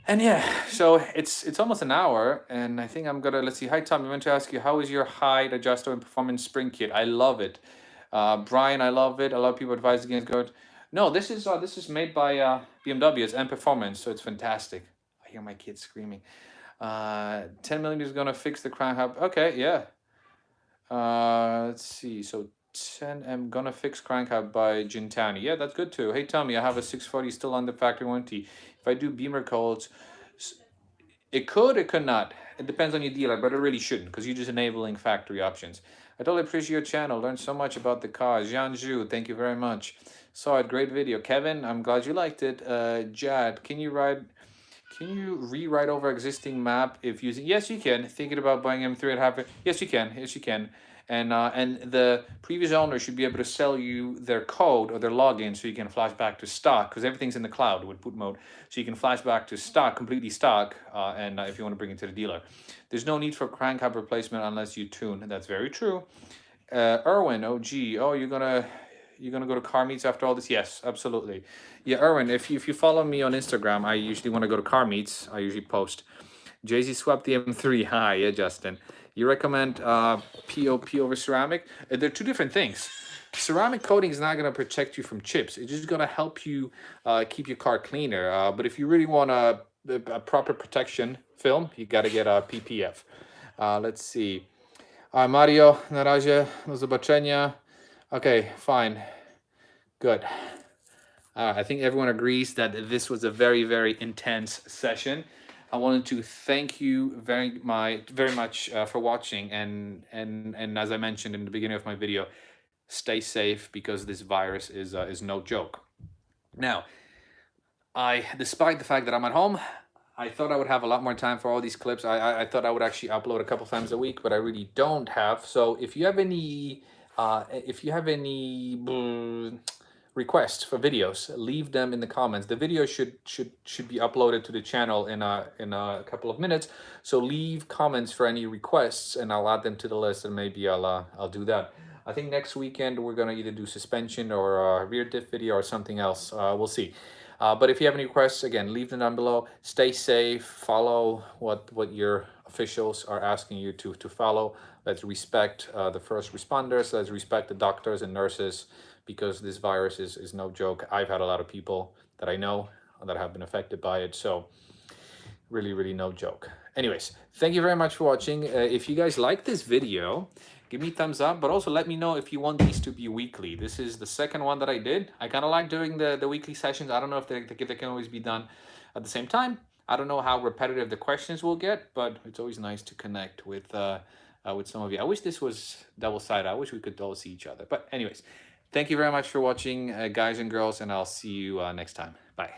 And yeah, so it's almost an hour, and I think I'm gonna, let's see. Hi Tom, I want to ask you, how is your height adjuster and performance spring kit? I love it. Brian, I love it. A lot of people advise against going. No, this is made by BMW. It's M Performance, so it's fantastic. I hear my kids screaming. 10 millimeters is gonna fix the crank hub. Okay, yeah. Let's see. So 10M gonna fix crank hub by Gintani. Yeah, that's good too. Hey Tommy, I have a 640 still on the factory warranty. If I do beamer codes, it could not. It depends on your dealer, but it really shouldn't, because you're just enabling factory options. I totally appreciate your channel. Learned so much about the cars. Jean Zhu, thank you very much. Saw it, great video. Kevin, I'm glad you liked it. Jad, can you rewrite over existing map if using? Yes, you can. Thinking about buying M3 and have it. Yes, you can. Yes, you can. And the previous owner should be able to sell you their code or their login so you can flash back to stock, because everything's in the cloud with boot mode. So you can flash back to stock, completely stock, and if you want to bring it to the dealer. There's no need for crank hub replacement unless you tune. That's very true. Erwin, OG, oh, you're gonna go to car meets after all this? Yes, absolutely. Yeah, Erwin, if you follow me on Instagram, I usually want to go to car meets. I usually post. Jay-Z swapped the M3. Hi, yeah, Justin. You recommend POP over ceramic? They're two different things. Ceramic coating is not going to protect you from chips. It's just going to help you keep your car cleaner. But if you really want a proper protection film, you got to get a PPF. Let's see. Mario, na razie, do zobaczenia. Okay, fine. Good. I think everyone agrees that this was a very intense session. I wanted to thank you very much for watching, and as I mentioned in the beginning of my video, stay safe, because this virus is no joke. Now, despite the fact that I'm at home, I thought I would have a lot more time for all these clips. I thought I would actually upload a couple times a week, but I really don't have. So if you have any requests for videos, leave them in the comments. The video should be uploaded to the channel in a couple of minutes, so leave comments for any requests and I'll add them to the list, and maybe I'll do that. I think next weekend we're gonna either do suspension or a rear diff video or something else. We'll see. But if you have any requests, again, leave them down below. Stay safe, follow what your officials are asking you to follow. Let's respect the first responders. Let's respect the doctors and nurses, because this virus is no joke. I've had a lot of people that I know that have been affected by it, so really no joke. Anyways, thank you very much for watching. If you guys like this video, give me a thumbs up, but also let me know if you want these to be weekly. This is the second one that I did. I kind of like doing the weekly sessions. I don't know if they can always be done at the same time. I don't know how repetitive the questions will get, but it's always nice to connect with some of you. I wish this was double-sided. I wish we could all see each other. But anyways, thank you very much for watching, guys and girls, and I'll see you next time. Bye.